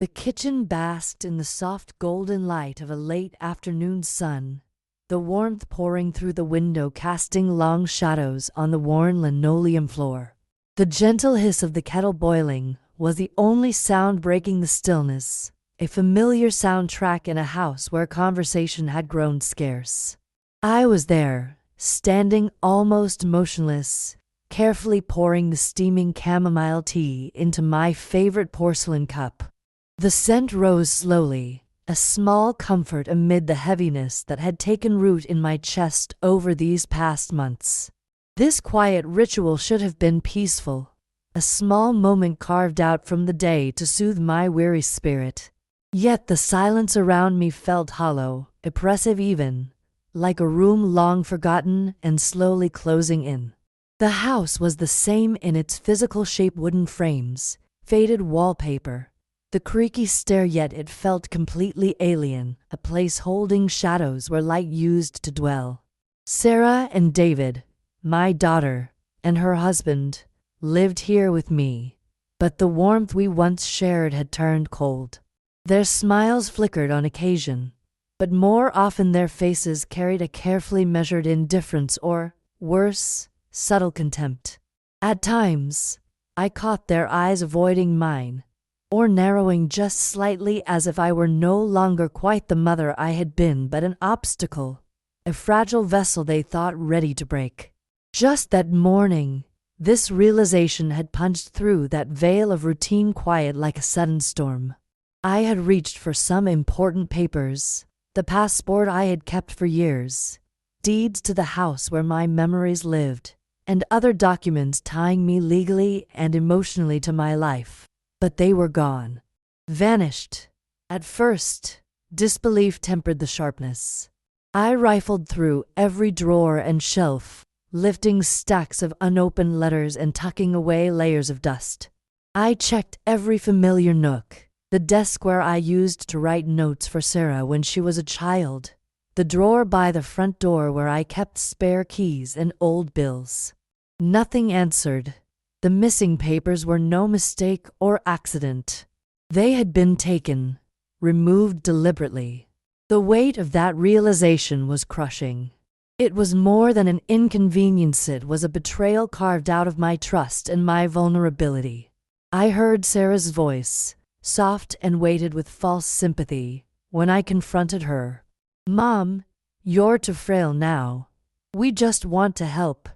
The kitchen basked in the soft golden light of a late afternoon sun, the warmth pouring through the window casting long shadows on the worn linoleum floor. The gentle hiss of the kettle boiling was the only sound breaking the stillness, a familiar soundtrack in a house where conversation had grown scarce. I was there, standing almost motionless, carefully pouring the steaming chamomile tea into my favorite porcelain cup. The scent rose slowly, a small comfort amid the heaviness that had taken root in my chest over these past months. This quiet ritual should have been peaceful, a small moment carved out from the day to soothe my weary spirit. Yet the silence around me felt hollow, oppressive even, like a room long forgotten and slowly closing in. The house was the same in its physical shape: wooden frames, faded wallpaper, the creaky stair, yet it felt completely alien, a place holding shadows where light used to dwell. Sarah and David, my daughter, and her husband, lived here with me, but the warmth we once shared had turned cold. Their smiles flickered on occasion, but more often their faces carried a carefully measured indifference or, worse, subtle contempt. At times, I caught their eyes avoiding mine, or narrowing just slightly, as if I were no longer quite the mother I had been but an obstacle, a fragile vessel they thought ready to break. Just that morning, this realization had punched through that veil of routine quiet like a sudden storm. I had reached for some important papers, the passport I had kept for years, deeds to the house where my memories lived, and other documents tying me legally and emotionally to my life. But they were gone. Vanished. At first, disbelief tempered the sharpness. I rifled through every drawer and shelf, lifting stacks of unopened letters and tucking away layers of dust. I checked every familiar nook, the desk where I used to write notes for Sarah when she was a child, the drawer by the front door where I kept spare keys and old bills. Nothing answered. The missing papers were no mistake or accident. They had been taken, removed deliberately. The weight of that realization was crushing. It was more than an inconvenience, it was a betrayal carved out of my trust and my vulnerability. I heard Sarah's voice, soft and weighted with false sympathy, when I confronted her. "Mom, you're too frail now. We just want to help,"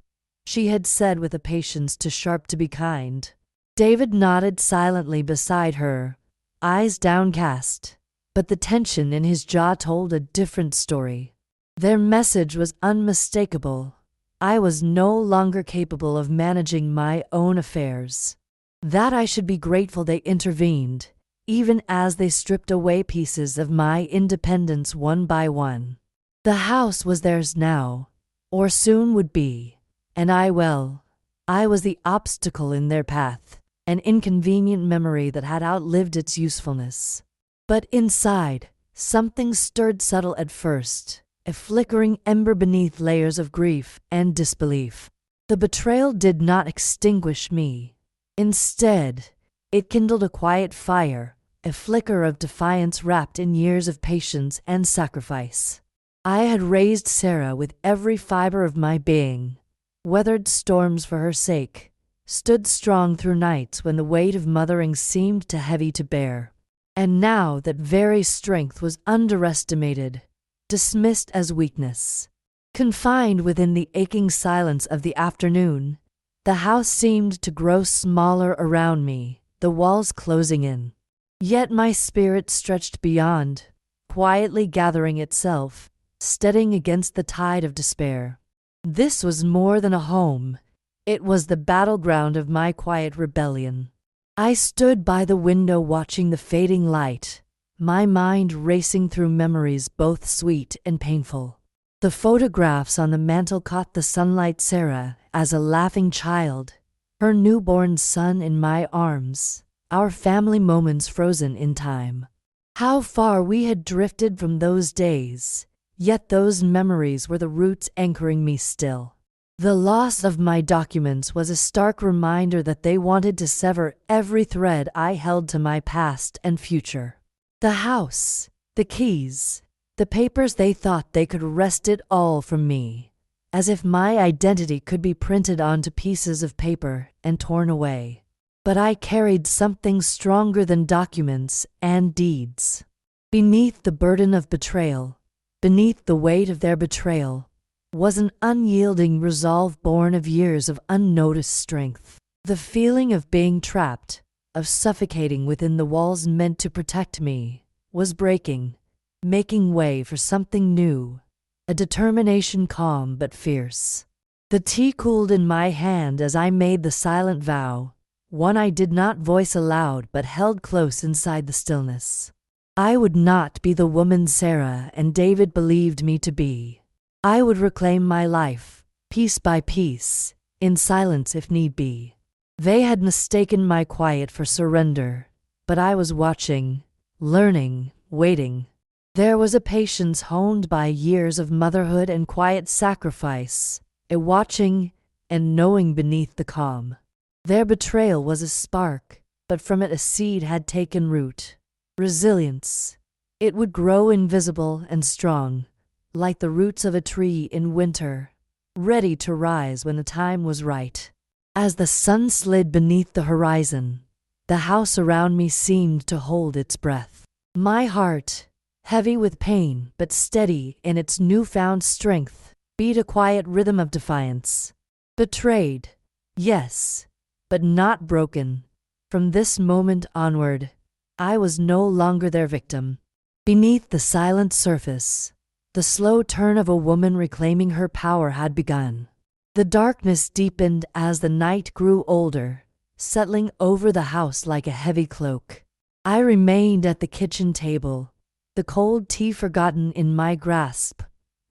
she had said with a patience too sharp to be kind. David nodded silently beside her, eyes downcast, but the tension in his jaw told a different story. Their message was unmistakable. I was no longer capable of managing my own affairs. That I should be grateful they intervened, even as they stripped away pieces of my independence one by one. The house was theirs now, or soon would be. And I was the obstacle in their path, an inconvenient memory that had outlived its usefulness. But inside, something stirred, subtle at first, a flickering ember beneath layers of grief and disbelief. The betrayal did not extinguish me. Instead, it kindled a quiet fire, a flicker of defiance wrapped in years of patience and sacrifice. I had raised Sarah with every fiber of my being, weathered storms for her sake, stood strong through nights when the weight of mothering seemed too heavy to bear. And now that very strength was underestimated, dismissed as weakness. Confined within the aching silence of the afternoon, the house seemed to grow smaller around me, the walls closing in. Yet my spirit stretched beyond, quietly gathering itself, steadying against the tide of despair. This was more than a home. It was the battleground of my quiet rebellion. I stood by the window watching the fading light, my mind racing through memories both sweet and painful. The photographs on the mantel caught the sunlight: Sarah as a laughing child, her newborn son in my arms, our family moments frozen in time. How far we had drifted from those days! Yet those memories were the roots anchoring me still. The loss of my documents was a stark reminder that they wanted to sever every thread I held to my past and future. The house, the keys, the papers, they thought they could wrest it all from me, as if my identity could be printed onto pieces of paper and torn away. But I carried something stronger than documents and deeds. Beneath the burden of betrayal, beneath the weight of their betrayal, was an unyielding resolve born of years of unnoticed strength. The feeling of being trapped, of suffocating within the walls meant to protect me, was breaking, making way for something new, a determination calm but fierce. The tea cooled in my hand as I made the silent vow, one I did not voice aloud but held close inside the stillness. I would not be the woman Sarah and David believed me to be. I would reclaim my life, piece by piece, in silence if need be. They had mistaken my quiet for surrender, but I was watching, learning, waiting. There was a patience honed by years of motherhood and quiet sacrifice, a watching and knowing beneath the calm. Their betrayal was a spark, but from it a seed had taken root. Resilience. It would grow invisible and strong, like the roots of a tree in winter, ready to rise when the time was right. As the sun slid beneath the horizon, the house around me seemed to hold its breath. My heart, heavy with pain but steady in its newfound strength, beat a quiet rhythm of defiance. Betrayed, yes, but not broken. From this moment onward, I was no longer their victim. Beneath the silent surface, the slow turn of a woman reclaiming her power had begun. The darkness deepened as the night grew older, settling over the house like a heavy cloak. I remained at the kitchen table, the cold tea forgotten in my grasp,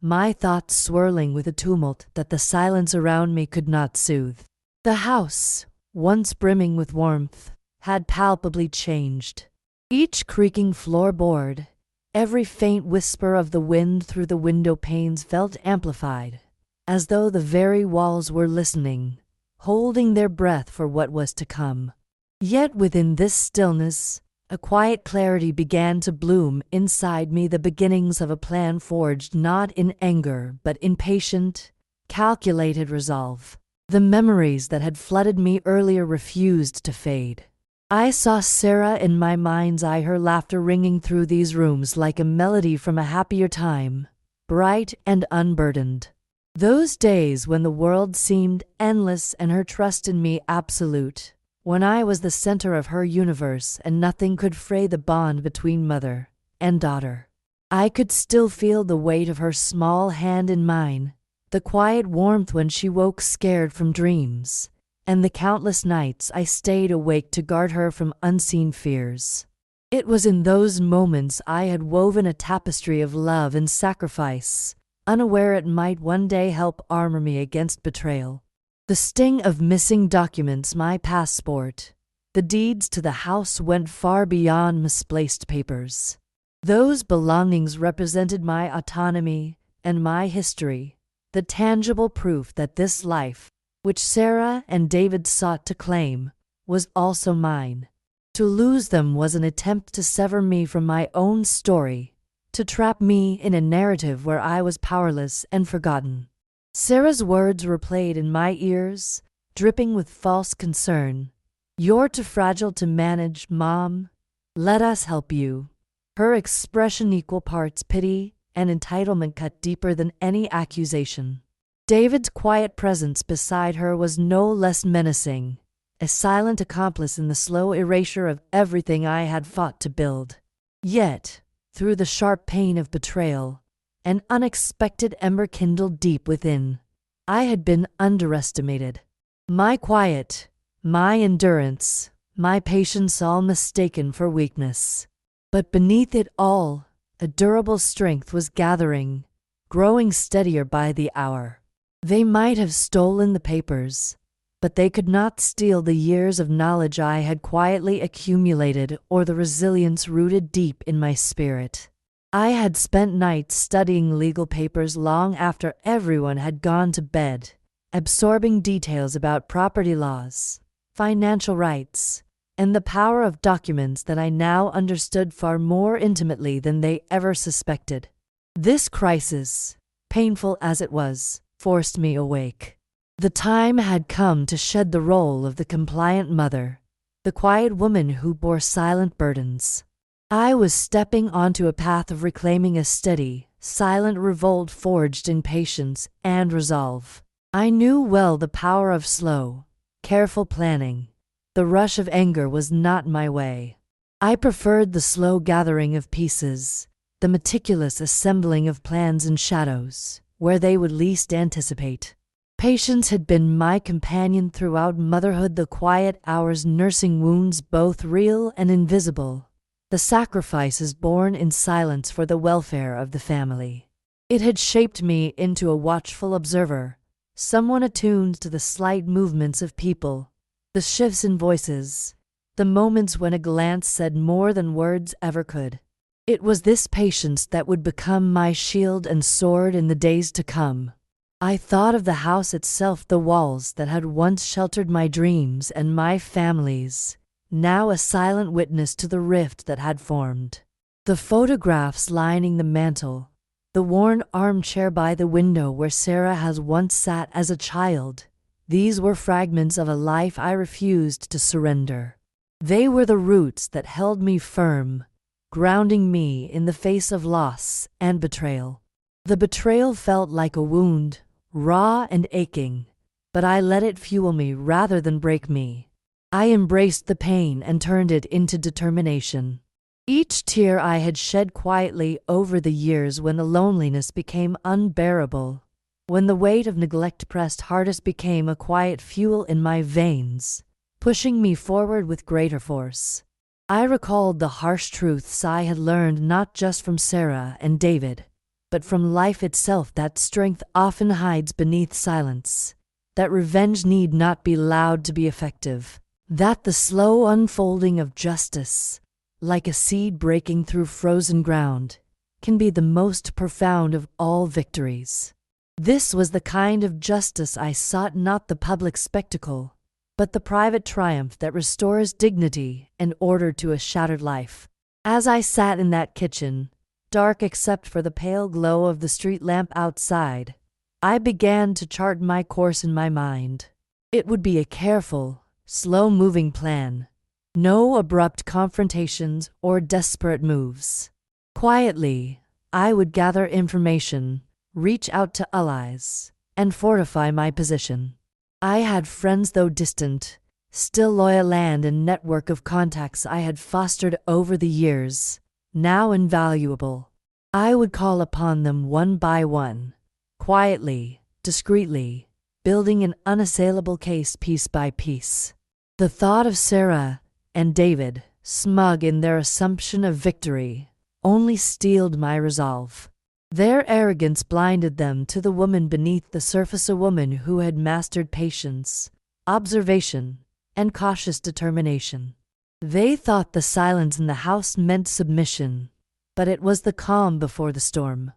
my thoughts swirling with a tumult that the silence around me could not soothe. The house, once brimming with warmth, had palpably changed. Each creaking floorboard, every faint whisper of the wind through the window panes felt amplified, as though the very walls were listening, holding their breath for what was to come. Yet within this stillness, a quiet clarity began to bloom inside me, the beginnings of a plan forged not in anger but in patient, calculated resolve. The memories that had flooded me earlier refused to fade. I saw Sarah in my mind's eye, her laughter ringing through these rooms like a melody from a happier time, bright and unburdened. Those days when the world seemed endless and her trust in me absolute, when I was the center of her universe and nothing could fray the bond between mother and daughter. I could still feel the weight of her small hand in mine, the quiet warmth when she woke scared from dreams, and the countless nights I stayed awake to guard her from unseen fears. It was in those moments I had woven a tapestry of love and sacrifice, unaware it might one day help armor me against betrayal. The sting of missing documents, my passport, the deeds to the house went far beyond misplaced papers. Those belongings represented my autonomy and my history, the tangible proof that this life, which Sarah and David sought to claim, was also mine. To lose them was an attempt to sever me from my own story, to trap me in a narrative where I was powerless and forgotten. Sarah's words replayed in my ears, dripping with false concern. "You're too fragile to manage, Mom. Let us help you." Her expression equal parts pity and entitlement cut deeper than any accusation. David's quiet presence beside her was no less menacing, a silent accomplice in the slow erasure of everything I had fought to build. Yet, through the sharp pain of betrayal, an unexpected ember kindled deep within. I had been underestimated. My quiet, my endurance, my patience all mistaken for weakness. But beneath it all, a durable strength was gathering, growing steadier by the hour. They might have stolen the papers, but they could not steal the years of knowledge I had quietly accumulated or the resilience rooted deep in my spirit. I had spent nights studying legal papers long after everyone had gone to bed, absorbing details about property laws, financial rights, and the power of documents that I now understood far more intimately than they ever suspected. This crisis, painful as it was, forced me awake. The time had come to shed the role of the compliant mother, the quiet woman who bore silent burdens. I was stepping onto a path of reclaiming a steady, silent revolt forged in patience and resolve. I knew well the power of slow, careful planning. The rush of anger was not my way. I preferred the slow gathering of pieces, the meticulous assembling of plans in shadows, where they would least anticipate. Patience had been my companion throughout motherhood, the quiet hours nursing wounds both real and invisible, the sacrifices borne in silence for the welfare of the family. It had shaped me into a watchful observer, someone attuned to the slight movements of people, the shifts in voices, the moments when a glance said more than words ever could. It was this patience that would become my shield and sword in the days to come. I thought of the house itself, the walls that had once sheltered my dreams and my family's, now a silent witness to the rift that had formed. The photographs lining the mantel, the worn armchair by the window where Sarah has once sat as a child, these were fragments of a life I refused to surrender. They were the roots that held me firm, grounding me in the face of loss and betrayal. The betrayal felt like a wound, raw and aching, but I let it fuel me rather than break me. I embraced the pain and turned it into determination. Each tear I had shed quietly over the years when the loneliness became unbearable, when the weight of neglect pressed hardest, became a quiet fuel in my veins, pushing me forward with greater force. I recalled the harsh truths I had learned not just from Sarah and David, but from life itself, that strength often hides beneath silence, that revenge need not be loud to be effective, that the slow unfolding of justice, like a seed breaking through frozen ground, can be the most profound of all victories. This was the kind of justice I sought, not the public spectacle, but the private triumph that restores dignity and order to a shattered life. As I sat in that kitchen, dark except for the pale glow of the street lamp outside, I began to chart my course in my mind. It would be a careful, slow-moving plan. No abrupt confrontations or desperate moves. Quietly, I would gather information, reach out to allies, and fortify my position. I had friends, though distant, still loyal, and a network of contacts I had fostered over the years, now invaluable. I would call upon them one by one, quietly, discreetly, building an unassailable case piece by piece. The thought of Sarah and David, smug in their assumption of victory, only steeled my resolve. Their arrogance blinded them to the woman beneath the surface, a woman who had mastered patience, observation, and cautious determination. They thought the silence in the house meant submission, but it was the calm before the storm.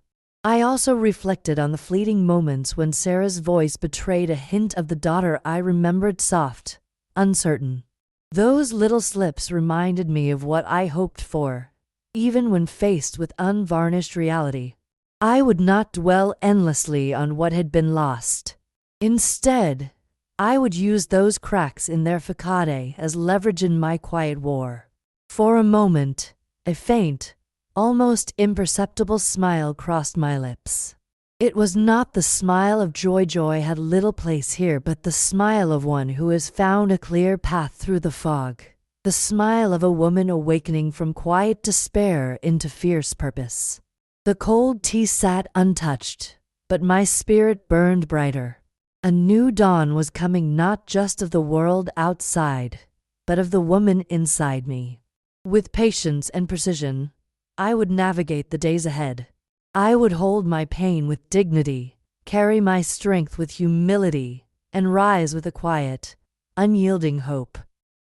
I also reflected on the fleeting moments when Sarah's voice betrayed a hint of the daughter I remembered, soft, uncertain. Those little slips reminded me of what I hoped for, even when faced with unvarnished reality. I would not dwell endlessly on what had been lost. Instead, I would use those cracks in their facade as leverage in my quiet war. For a moment, a faint, almost imperceptible smile crossed my lips. It was not the smile of joy. Joy had little place here, but the smile of one who has found a clear path through the fog. The smile of a woman awakening from quiet despair into fierce purpose. The cold tea sat untouched, but my spirit burned brighter. A new dawn was coming, not just of the world outside, but of the woman inside me. With patience and precision, I would navigate the days ahead. I would hold my pain with dignity, carry my strength with humility, and rise with a quiet, unyielding hope.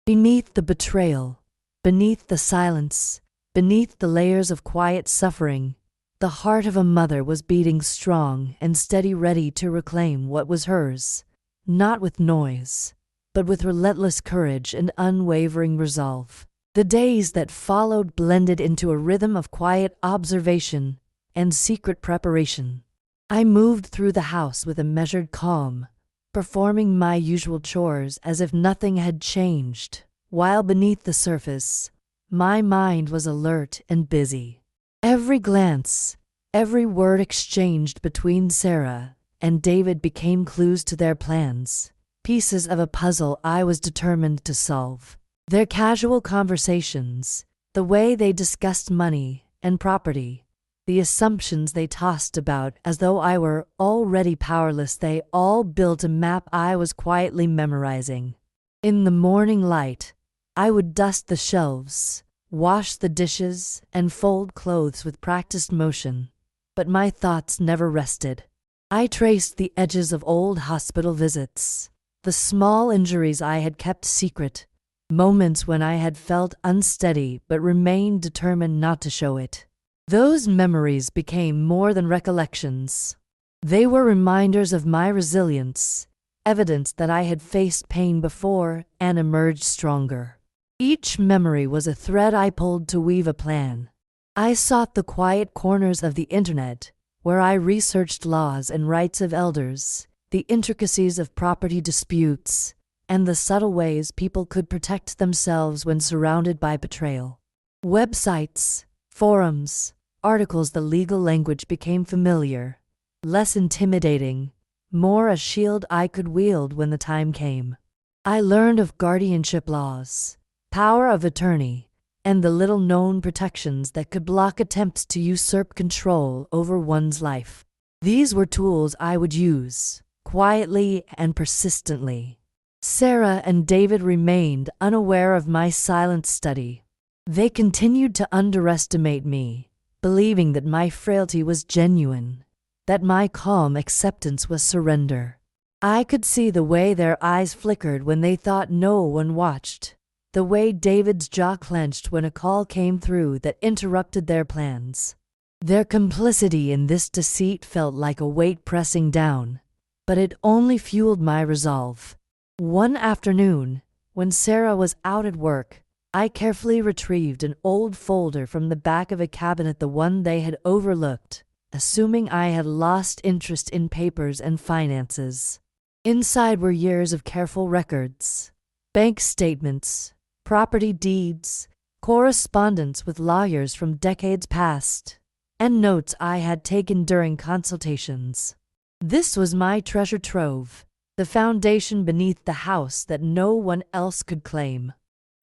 Beneath the betrayal, beneath the silence, beneath the layers of quiet suffering, the heart of a mother was beating strong and steady, ready to reclaim what was hers, not with noise, but with relentless courage and unwavering resolve. The days that followed blended into a rhythm of quiet observation and secret preparation. I moved through the house with a measured calm, performing my usual chores as if nothing had changed, while beneath the surface, my mind was alert and busy. Every glance, every word exchanged between Sarah and David became clues to their plans, pieces of a puzzle I was determined to solve. Their casual conversations, the way they discussed money and property, the assumptions they tossed about as though I were already powerless, they all built a map I was quietly memorizing. In the morning light, I would dust the shelves, wash the dishes, and fold clothes with practiced motion, but my thoughts never rested. I traced the edges of old hospital visits, the small injuries I had kept secret, moments when I had felt unsteady but remained determined not to show it. Those memories became more than recollections. They were reminders of my resilience, evidence that I had faced pain before and emerged stronger. Each memory was a thread I pulled to weave a plan. I sought the quiet corners of the internet, where I researched laws and rights of elders, the intricacies of property disputes, and the subtle ways people could protect themselves when surrounded by betrayal. Websites, forums, articles, the legal language became familiar, less intimidating, more a shield I could wield when the time came. I learned of guardianship laws, power of attorney, and the little-known protections that could block attempts to usurp control over one's life. These were tools I would use, quietly and persistently. Sarah and David remained unaware of my silent study. They continued to underestimate me, believing that my frailty was genuine, that my calm acceptance was surrender. I could see the way their eyes flickered when they thought no one watched, the way David's jaw clenched when a call came through that interrupted their plans. Their complicity in this deceit felt like a weight pressing down, but it only fueled my resolve. One afternoon, when Sarah was out at work, I carefully retrieved an old folder from the back of a cabinet, the one they had overlooked, assuming I had lost interest in papers and finances. Inside were years of careful records, bank statements, property deeds, correspondence with lawyers from decades past, and notes I had taken during consultations. This was my treasure trove, the foundation beneath the house that no one else could claim.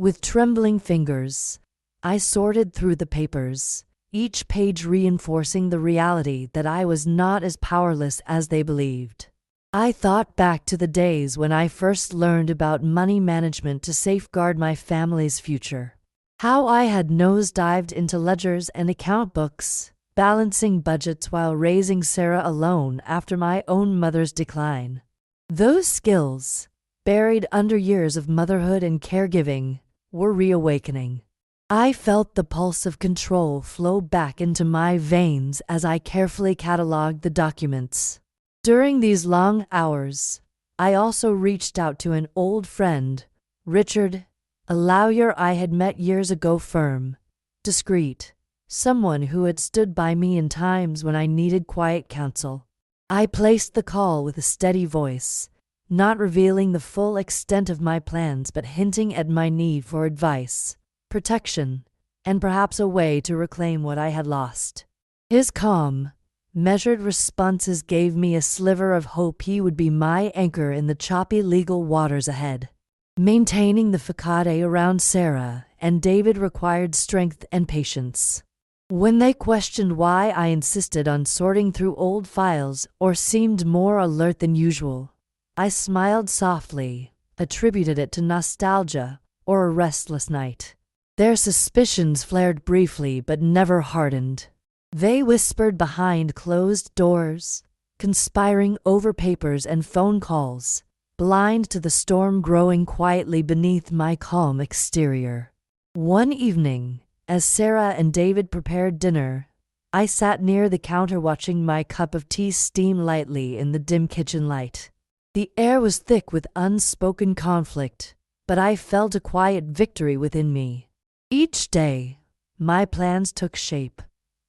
With trembling fingers, I sorted through the papers, each page reinforcing the reality that I was not as powerless as they believed. I thought back to the days when I first learned about money management to safeguard my family's future. How I had nosedived into ledgers and account books, balancing budgets while raising Sarah alone after my own mother's decline. Those skills, buried under years of motherhood and caregiving, were reawakening. I felt the pulse of control flow back into my veins as I carefully cataloged the documents. During these long hours, I also reached out to an old friend, Richard, a lawyer I had met years ago, firm, discreet, someone who had stood by me in times when I needed quiet counsel. I placed the call with a steady voice, not revealing the full extent of my plans but hinting at my need for advice, protection, and perhaps a way to reclaim what I had lost. His calm, measured responses gave me a sliver of hope he would be my anchor in the choppy legal waters ahead. Maintaining the facade around Sarah and David required strength and patience. When they questioned why I insisted on sorting through old files or seemed more alert than usual, I smiled softly, attributed it to nostalgia or a restless night. Their suspicions flared briefly but never hardened. They whispered behind closed doors, conspiring over papers and phone calls, blind to the storm growing quietly beneath my calm exterior. One evening, as Sarah and David prepared dinner, I sat near the counter watching my cup of tea steam lightly in the dim kitchen light. The air was thick with unspoken conflict, but I felt a quiet victory within me. Each day, my plans took shape.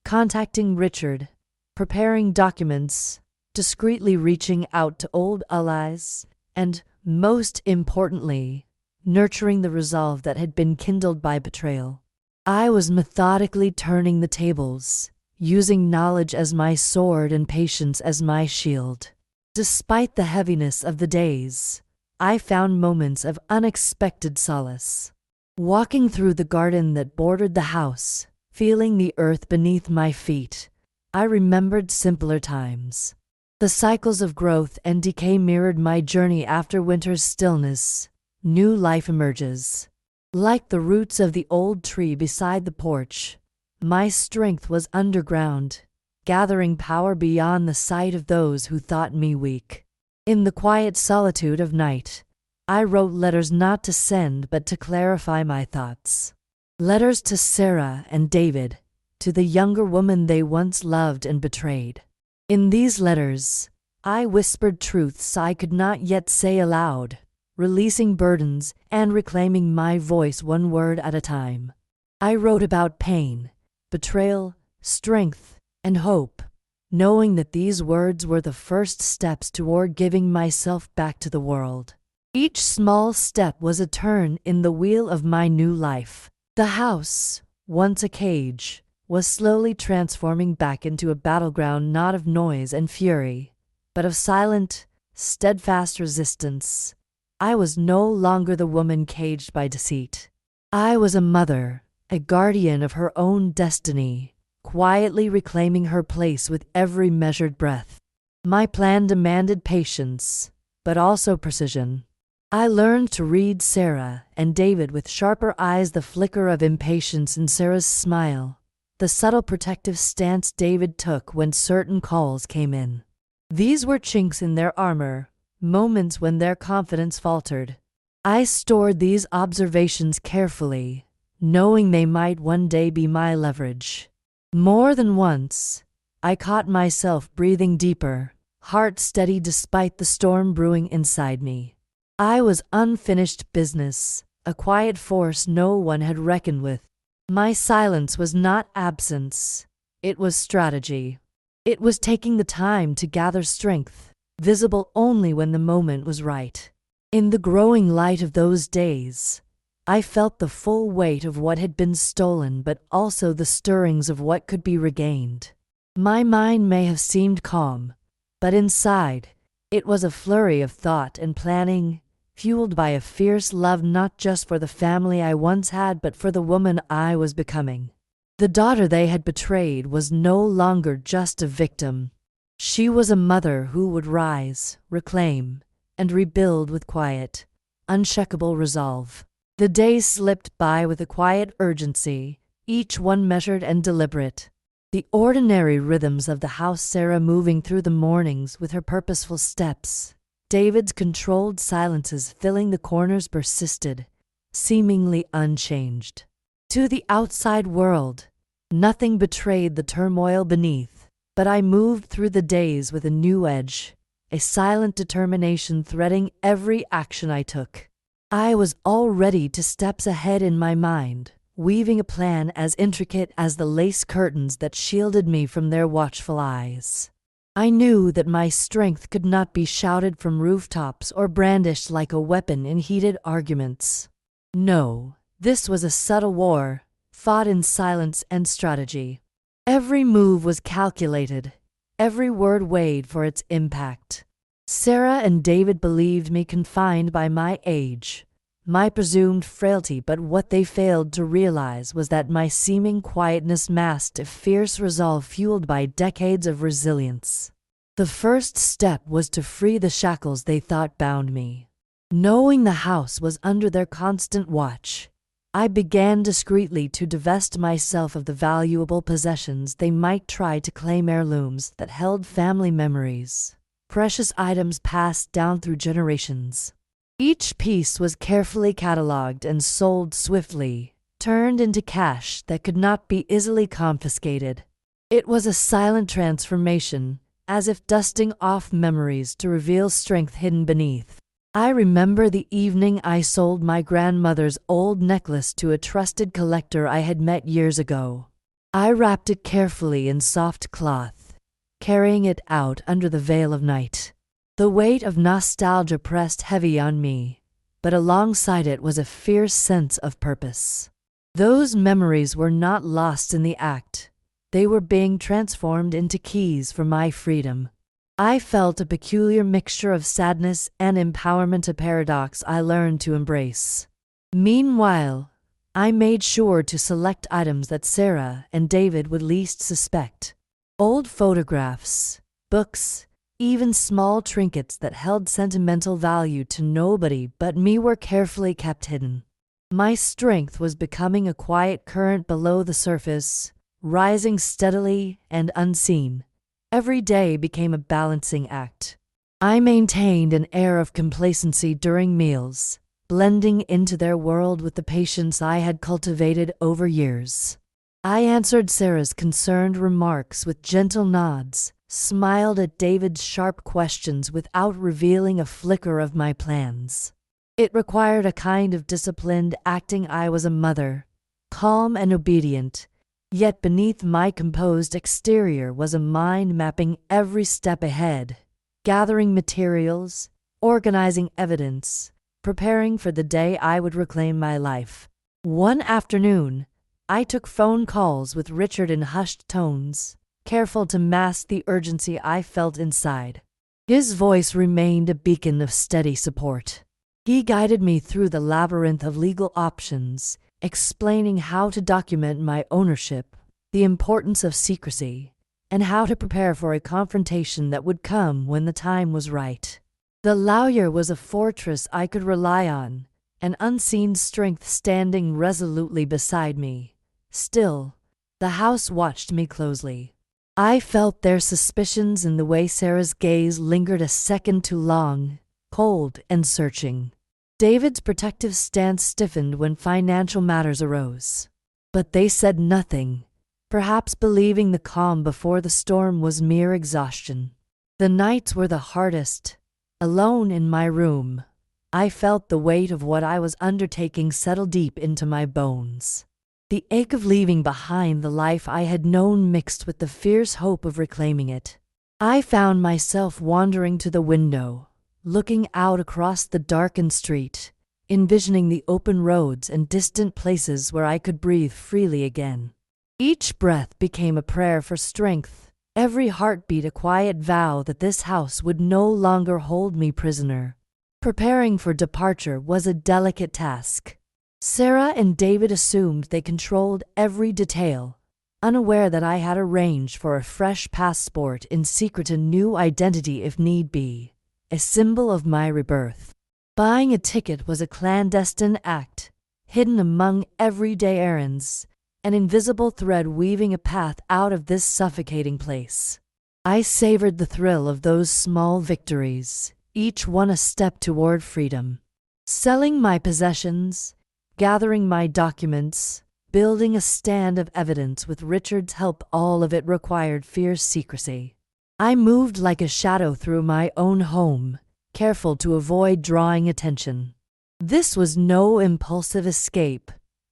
Contacting Richard, preparing documents, discreetly reaching out to old allies, and, most importantly, nurturing the resolve that had been kindled by betrayal. I was methodically turning the tables, using knowledge as my sword and patience as my shield. Despite the heaviness of the days, I found moments of unexpected solace. Walking through the garden that bordered the house, feeling the earth beneath my feet, I remembered simpler times. The cycles of growth and decay mirrored my journey. After winter's stillness, new life emerges. Like the roots of the old tree beside the porch, my strength was underground, gathering power beyond the sight of those who thought me weak. In the quiet solitude of night, I wrote letters not to send but to clarify my thoughts. Letters to Sarah and David, to the younger woman they once loved and betrayed. In these letters, I whispered truths I could not yet say aloud, releasing burdens and reclaiming my voice one word at a time. I wrote about pain, betrayal, strength, and hope, knowing that these words were the first steps toward giving myself back to the world. Each small step was a turn in the wheel of my new life. The house, once a cage, was slowly transforming back into a battleground not of noise and fury, but of silent, steadfast resistance. I was no longer the woman caged by deceit. I was a mother, a guardian of her own destiny, quietly reclaiming her place with every measured breath. My plan demanded patience, but also precision. I learned to read Sarah and David with sharper eyes, the flicker of impatience in Sarah's smile, the subtle protective stance David took when certain calls came in. These were chinks in their armor, moments when their confidence faltered. I stored these observations carefully, knowing they might one day be my leverage. More than once, I caught myself breathing deeper, heart steady despite the storm brewing inside me. I was unfinished business, a quiet force no one had reckoned with. My silence was not absence, it was strategy. It was taking the time to gather strength, visible only when the moment was right. In the growing light of those days, I felt the full weight of what had been stolen, but also the stirrings of what could be regained. My mind may have seemed calm, but inside, it was a flurry of thought and planning, fueled by a fierce love not just for the family I once had but for the woman I was becoming. The daughter they had betrayed was no longer just a victim. She was a mother who would rise, reclaim, and rebuild with quiet, unshakable resolve. The days slipped by with a quiet urgency, each one measured and deliberate. The ordinary rhythms of the house, Sarah moving through the mornings with her purposeful steps, David's controlled silences filling the corners, persisted, seemingly unchanged. To the outside world, nothing betrayed the turmoil beneath, but I moved through the days with a new edge, a silent determination threading every action I took. I was already 2 steps ahead in my mind, weaving a plan as intricate as the lace curtains that shielded me from their watchful eyes. I knew that my strength could not be shouted from rooftops or brandished like a weapon in heated arguments. No, this was a subtle war, fought in silence and strategy. Every move was calculated, every word weighed for its impact. Sarah and David believed me confined by my age, my presumed frailty, but what they failed to realize was that my seeming quietness masked a fierce resolve fueled by decades of resilience. The first step was to free the shackles they thought bound me. Knowing the house was under their constant watch, I began discreetly to divest myself of the valuable possessions they might try to claim, heirlooms that held family memories, precious items passed down through generations. Each piece was carefully cataloged and sold swiftly, turned into cash that could not be easily confiscated. It was a silent transformation, as if dusting off memories to reveal strength hidden beneath. I remember the evening I sold my grandmother's old necklace to a trusted collector I had met years ago. I wrapped it carefully in soft cloth, carrying it out under the veil of night. The weight of nostalgia pressed heavy on me, but alongside it was a fierce sense of purpose. Those memories were not lost in the act. They were being transformed into keys for my freedom. I felt a peculiar mixture of sadness and empowerment, a paradox I learned to embrace. Meanwhile, I made sure to select items that Sarah and David would least suspect. Old photographs, books, even small trinkets that held sentimental value to nobody but me were carefully kept hidden. My strength was becoming a quiet current below the surface, rising steadily and unseen. Every day became a balancing act. I maintained an air of complacency during meals, blending into their world with the patience I had cultivated over years. I answered Sarah's concerned remarks with gentle nods, smiled at David's sharp questions without revealing a flicker of my plans. It required a kind of disciplined acting. I was a mother, calm and obedient, yet beneath my composed exterior was a mind mapping every step ahead, gathering materials, organizing evidence, preparing for the day I would reclaim my life. One afternoon, I took phone calls with Richard in hushed tones, careful to mask the urgency I felt inside. His voice remained a beacon of steady support. He guided me through the labyrinth of legal options, explaining how to document my ownership, the importance of secrecy, and how to prepare for a confrontation that would come when the time was right. The lawyer was a fortress I could rely on, an unseen strength standing resolutely beside me. Still, the house watched me closely. I felt their suspicions in the way Sarah's gaze lingered a second too long, cold and searching. David's protective stance stiffened when financial matters arose. But they said nothing, perhaps believing the calm before the storm was mere exhaustion. The nights were the hardest. Alone in my room, I felt the weight of what I was undertaking settle deep into my bones. The ache of leaving behind the life I had known mixed with the fierce hope of reclaiming it. I found myself wandering to the window, looking out across the darkened street, envisioning the open roads and distant places where I could breathe freely again. Each breath became a prayer for strength, every heartbeat a quiet vow that this house would no longer hold me prisoner. Preparing for departure was a delicate task. Sarah and David assumed they controlled every detail, unaware that I had arranged for a fresh passport in secret, a new identity if need be, a symbol of my rebirth. Buying a ticket was a clandestine act, hidden among everyday errands, an invisible thread weaving a path out of this suffocating place. I savored the thrill of those small victories, each one a step toward freedom. Selling my possessions, gathering my documents, building a stand of evidence with Richard's help, all of it required fierce secrecy. I moved like a shadow through my own home, careful to avoid drawing attention. This was no impulsive escape.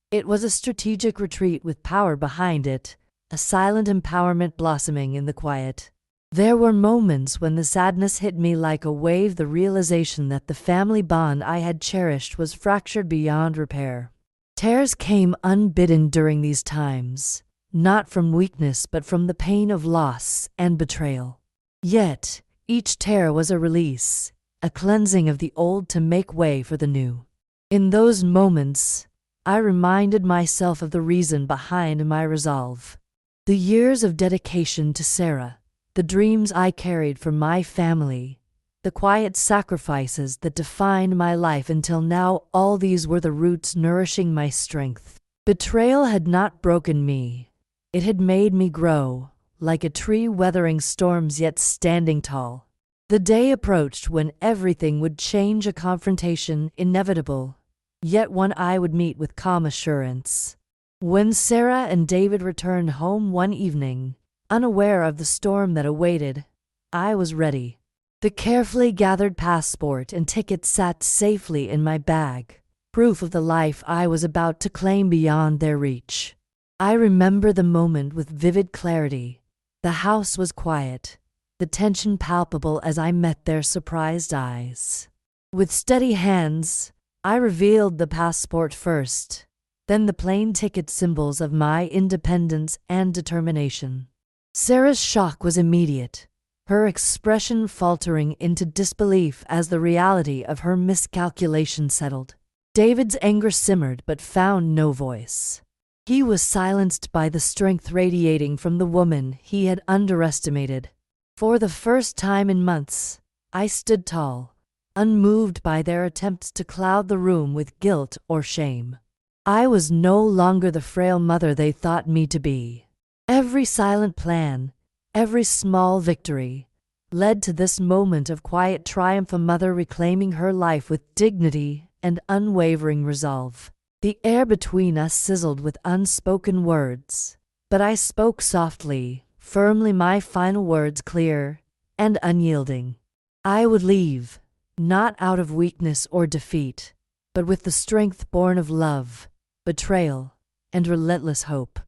It was a strategic retreat with power behind it, a silent empowerment blossoming in the quiet. There were moments when the sadness hit me like a wave, the realization that the family bond I had cherished was fractured beyond repair. Tears came unbidden during these times, not from weakness but from the pain of loss and betrayal. Yet, each tear was a release, a cleansing of the old to make way for the new. In those moments, I reminded myself of the reason behind my resolve. The years of dedication to Sarah, the dreams I carried for my family, the quiet sacrifices that defined my life until now, all these were the roots nourishing my strength. Betrayal had not broken me. It had made me grow, like a tree weathering storms yet standing tall. The day approached when everything would change, a confrontation inevitable, yet one I would meet with calm assurance. When Sarah and David returned home one evening, unaware of the storm that awaited, I was ready. The carefully gathered passport and ticket sat safely in my bag, proof of the life I was about to claim beyond their reach. I remember the moment with vivid clarity. The house was quiet, the tension palpable as I met their surprised eyes. With steady hands, I revealed the passport first, then the plain ticket symbols of my independence and determination. Sarah's shock was immediate, her expression faltering into disbelief as the reality of her miscalculation settled. David's anger simmered but found no voice. He was silenced by the strength radiating from the woman he had underestimated. For the first time in months, I stood tall, unmoved by their attempts to cloud the room with guilt or shame. I was no longer the frail mother they thought me to be. Every silent plan, every small victory, led to this moment of quiet triumph, a mother reclaiming her life with dignity and unwavering resolve. The air between us sizzled with unspoken words, but I spoke softly, firmly, my final words clear and unyielding. I would leave, not out of weakness or defeat, but with the strength born of love, betrayal, and relentless hope.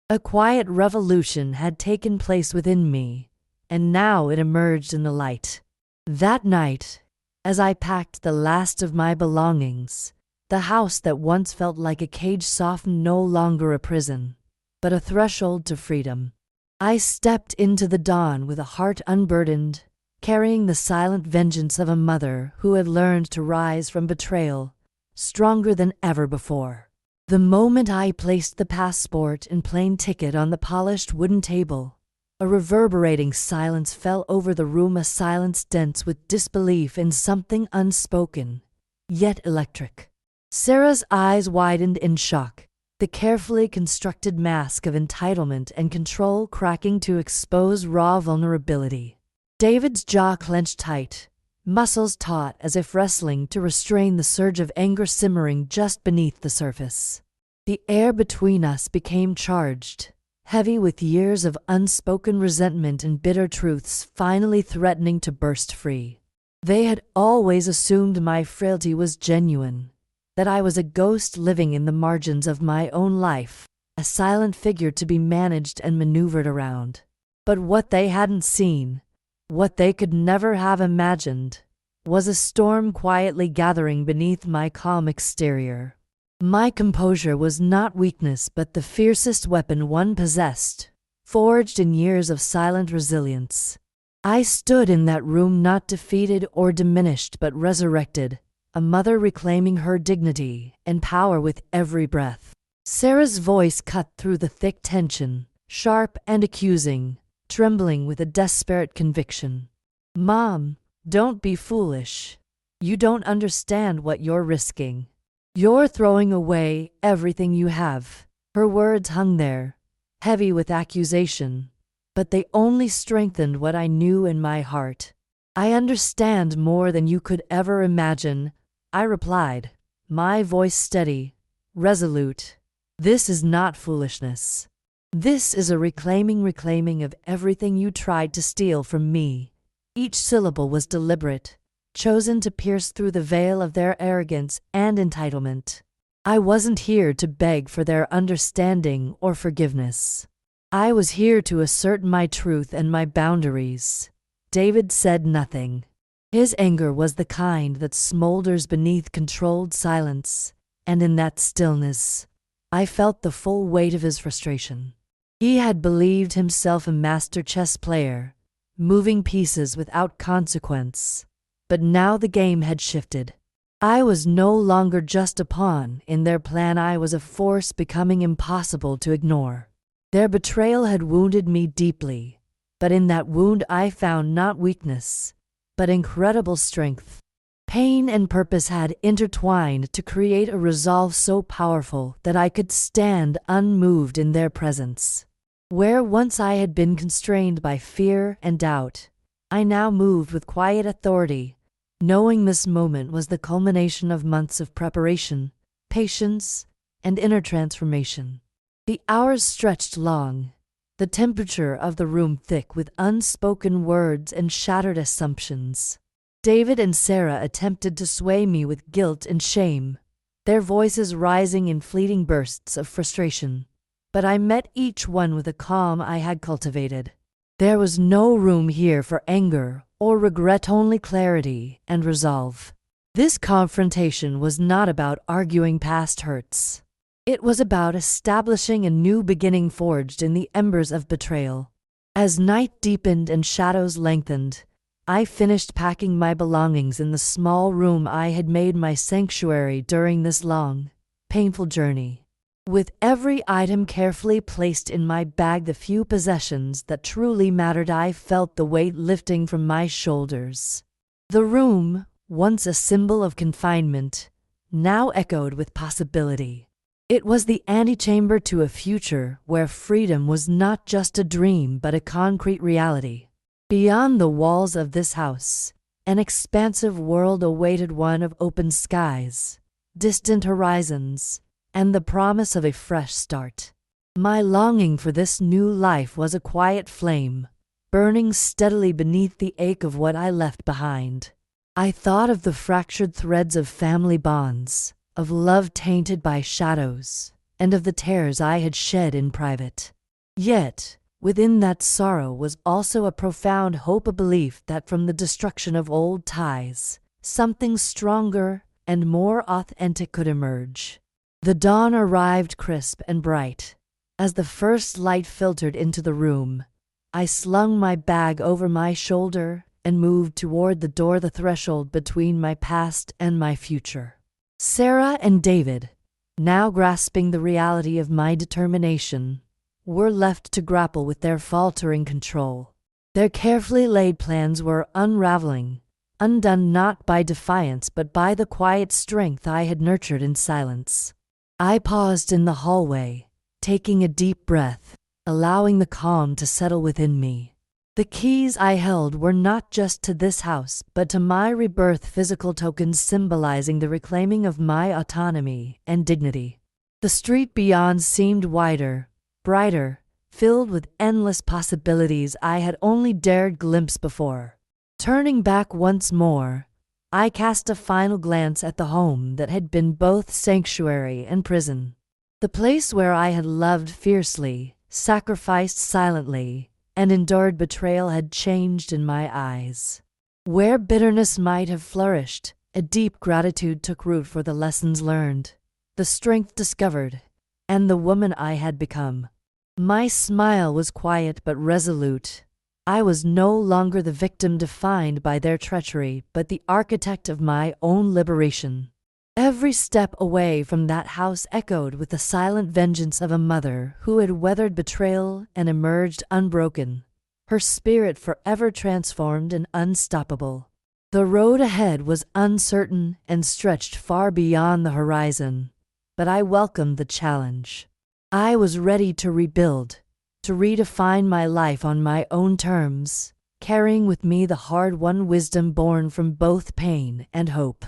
A quiet revolution had taken place within me, and now it emerged in the light. That night, as I packed the last of my belongings, the house that once felt like a cage softened, no longer a prison, but a threshold to freedom. I stepped into the dawn with a heart unburdened, carrying the silent vengeance of a mother who had learned to rise from betrayal, stronger than ever before. The moment I placed the passport and plane ticket on the polished wooden table, a reverberating silence fell over the room, a silence dense with disbelief in something unspoken, yet electric. Sarah's eyes widened in shock, the carefully constructed mask of entitlement and control cracking to expose raw vulnerability. David's jaw clenched tight, muscles taut as if wrestling to restrain the surge of anger simmering just beneath the surface. The air between us became charged, heavy with years of unspoken resentment and bitter truths finally threatening to burst free. They had always assumed my frailty was genuine, that I was a ghost living in the margins of my own life, a silent figure to be managed and maneuvered around. But what they hadn't seen, what they could never have imagined, was a storm quietly gathering beneath my calm exterior. My composure was not weakness but the fiercest weapon one possessed, forged in years of silent resilience. I stood in that room not defeated or diminished but resurrected, a mother reclaiming her dignity and power with every breath. Sarah's voice cut through the thick tension, sharp and accusing, trembling with a desperate conviction. "Mom, don't be foolish. You don't understand what you're risking. You're throwing away everything you have." Her words hung there, heavy with accusation, but they only strengthened what I knew in my heart. "I understand more than you could ever imagine," I replied, my voice steady, resolute. "This is not foolishness. This is a reclaiming of everything you tried to steal from me." Each syllable was deliberate, chosen to pierce through the veil of their arrogance and entitlement. I wasn't here to beg for their understanding or forgiveness. I was here to assert my truth and my boundaries. David said nothing. His anger was the kind that smolders beneath controlled silence, and in that stillness, I felt the full weight of his frustration. He had believed himself a master chess player, moving pieces without consequence, but now the game had shifted. I was no longer just a pawn in their plan, I was a force becoming impossible to ignore. Their betrayal had wounded me deeply, but in that wound I found not weakness, but incredible strength. Pain and purpose had intertwined to create a resolve so powerful that I could stand unmoved in their presence. Where once I had been constrained by fear and doubt, I now moved with quiet authority, knowing this moment was the culmination of months of preparation, patience, and inner transformation. The hours stretched long, the temperature of the room thick with unspoken words and shattered assumptions. David and Sarah attempted to sway me with guilt and shame, their voices rising in fleeting bursts of frustration. But I met each one with a calm I had cultivated. There was no room here for anger or regret, only clarity and resolve. This confrontation was not about arguing past hurts. It was about establishing a new beginning forged in the embers of betrayal. As night deepened and shadows lengthened, I finished packing my belongings in the small room I had made my sanctuary during this long, painful journey. With every item carefully placed in my bag, the few possessions that truly mattered, I felt the weight lifting from my shoulders. The room, once a symbol of confinement, now echoed with possibility. It was the antechamber to a future where freedom was not just a dream but a concrete reality. Beyond the walls of this house, an expansive world awaited, one of open skies, distant horizons, and the promise of a fresh start. My longing for this new life was a quiet flame, burning steadily beneath the ache of what I left behind. I thought of the fractured threads of family bonds, of love tainted by shadows, and of the tears I had shed in private. Yet, within that sorrow was also a profound hope, a belief that from the destruction of old ties, something stronger and more authentic could emerge. The dawn arrived crisp and bright. As the first light filtered into the room, I slung my bag over my shoulder and moved toward the door, the threshold between my past and my future. Sarah and David, now grasping the reality of my determination, were left to grapple with their faltering control. Their carefully laid plans were unraveling, undone not by defiance but by the quiet strength I had nurtured in silence. I paused in the hallway, taking a deep breath, allowing the calm to settle within me. The keys I held were not just to this house but to my rebirth, physical tokens symbolizing the reclaiming of my autonomy and dignity. The street beyond seemed wider, brighter, filled with endless possibilities I had only dared glimpse before. Turning back once more, I cast a final glance at the home that had been both sanctuary and prison. The place where I had loved fiercely, sacrificed silently, and endured betrayal had changed in my eyes. Where bitterness might have flourished, a deep gratitude took root for the lessons learned, the strength discovered, and the woman I had become. My smile was quiet but resolute. I was no longer the victim defined by their treachery, but the architect of my own liberation. Every step away from that house echoed with the silent vengeance of a mother who had weathered betrayal and emerged unbroken, her spirit forever transformed and unstoppable. The road ahead was uncertain and stretched far beyond the horizon, but I welcomed the challenge. I was ready to rebuild, to redefine my life on my own terms, carrying with me the hard-won wisdom born from both pain and hope.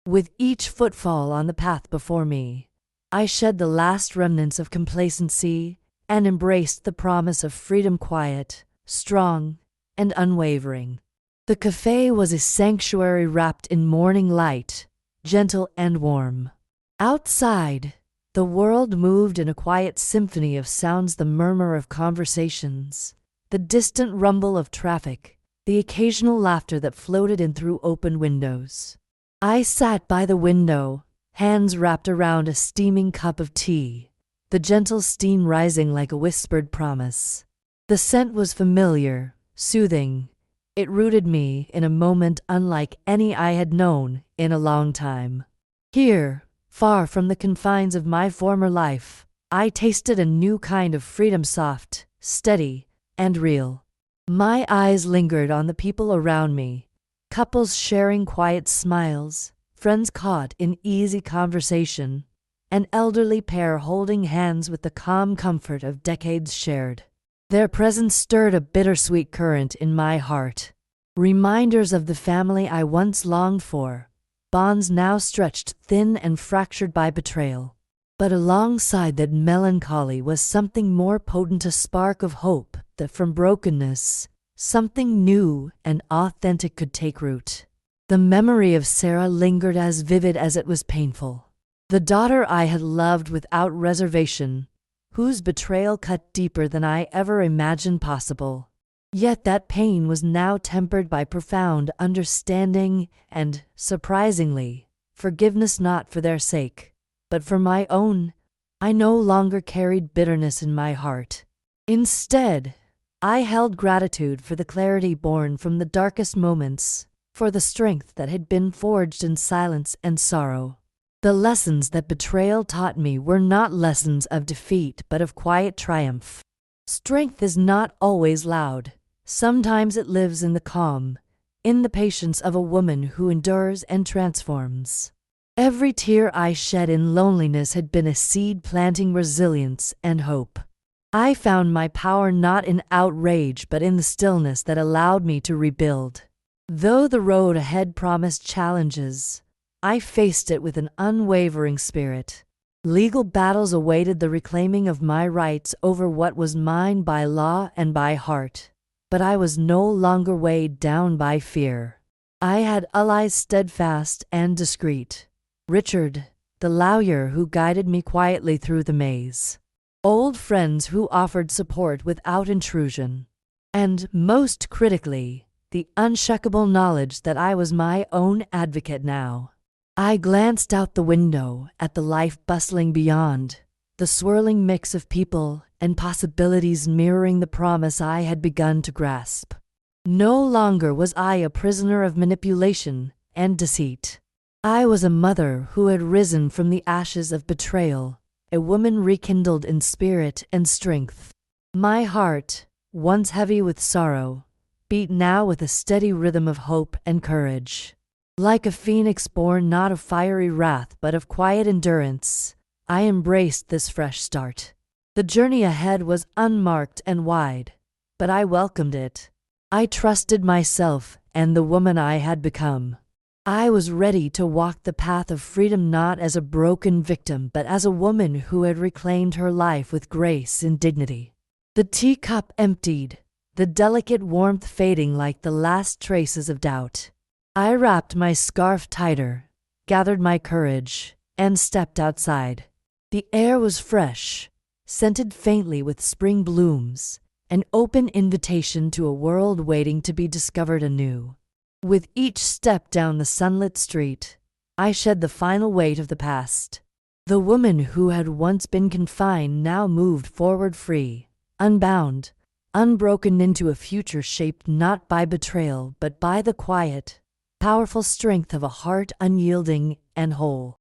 With each footfall on the path before me, I shed the last remnants of complacency and embraced the promise of freedom, quiet, strong, and unwavering. The cafe was a sanctuary wrapped in morning light, gentle and warm. Outside, the world moved in a quiet symphony of sounds, the murmur of conversations, the distant rumble of traffic, the occasional laughter that floated in through open windows. I sat by the window, hands wrapped around a steaming cup of tea, the gentle steam rising like a whispered promise. The scent was familiar, soothing. It rooted me in a moment unlike any I had known in a long time. Here, far from the confines of my former life, I tasted a new kind of freedom, soft, steady, and real. My eyes lingered on the people around me, couples sharing quiet smiles, friends caught in easy conversation, an elderly pair holding hands with the calm comfort of decades shared. Their presence stirred a bittersweet current in my heart, reminders of the family I once longed for, bonds now stretched thin and fractured by betrayal. But alongside that melancholy was something more potent, a spark of hope that from brokenness, something new and authentic could take root. The memory of Sarah lingered as vivid as it was painful. The daughter I had loved without reservation, whose betrayal cut deeper than I ever imagined possible. Yet that pain was now tempered by profound understanding and, surprisingly, forgiveness, not for their sake, but for my own. I no longer carried bitterness in my heart. Instead, I held gratitude for the clarity born from the darkest moments, for the strength that had been forged in silence and sorrow. The lessons that betrayal taught me were not lessons of defeat but of quiet triumph. Strength is not always loud. Sometimes it lives in the calm, in the patience of a woman who endures and transforms. Every tear I shed in loneliness had been a seed planting resilience and hope. I found my power not in outrage but in the stillness that allowed me to rebuild. Though the road ahead promised challenges, I faced it with an unwavering spirit. Legal battles awaited the reclaiming of my rights over what was mine by law and by heart, but I was no longer weighed down by fear. I had allies steadfast and discreet. Richard, the lawyer who guided me quietly through the maze. Old friends who offered support without intrusion. And, most critically, the unshakable knowledge that I was my own advocate now. I glanced out the window at the life bustling beyond, the swirling mix of people and possibilities mirroring the promise I had begun to grasp. No longer was I a prisoner of manipulation and deceit. I was a mother who had risen from the ashes of betrayal, a woman rekindled in spirit and strength. My heart, once heavy with sorrow, beat now with a steady rhythm of hope and courage. Like a phoenix born not of fiery wrath but of quiet endurance, I embraced this fresh start. The journey ahead was unmarked and wide, but I welcomed it. I trusted myself and the woman I had become. I was ready to walk the path of freedom not as a broken victim but as a woman who had reclaimed her life with grace and dignity. The teacup emptied, the delicate warmth fading like the last traces of doubt. I wrapped my scarf tighter, gathered my courage, and stepped outside. The air was fresh, scented faintly with spring blooms, an open invitation to a world waiting to be discovered anew. With each step down the sunlit street, I shed the final weight of the past. The woman who had once been confined now moved forward free, unbound, unbroken into a future shaped not by betrayal but by the quiet, powerful strength of a heart unyielding and whole.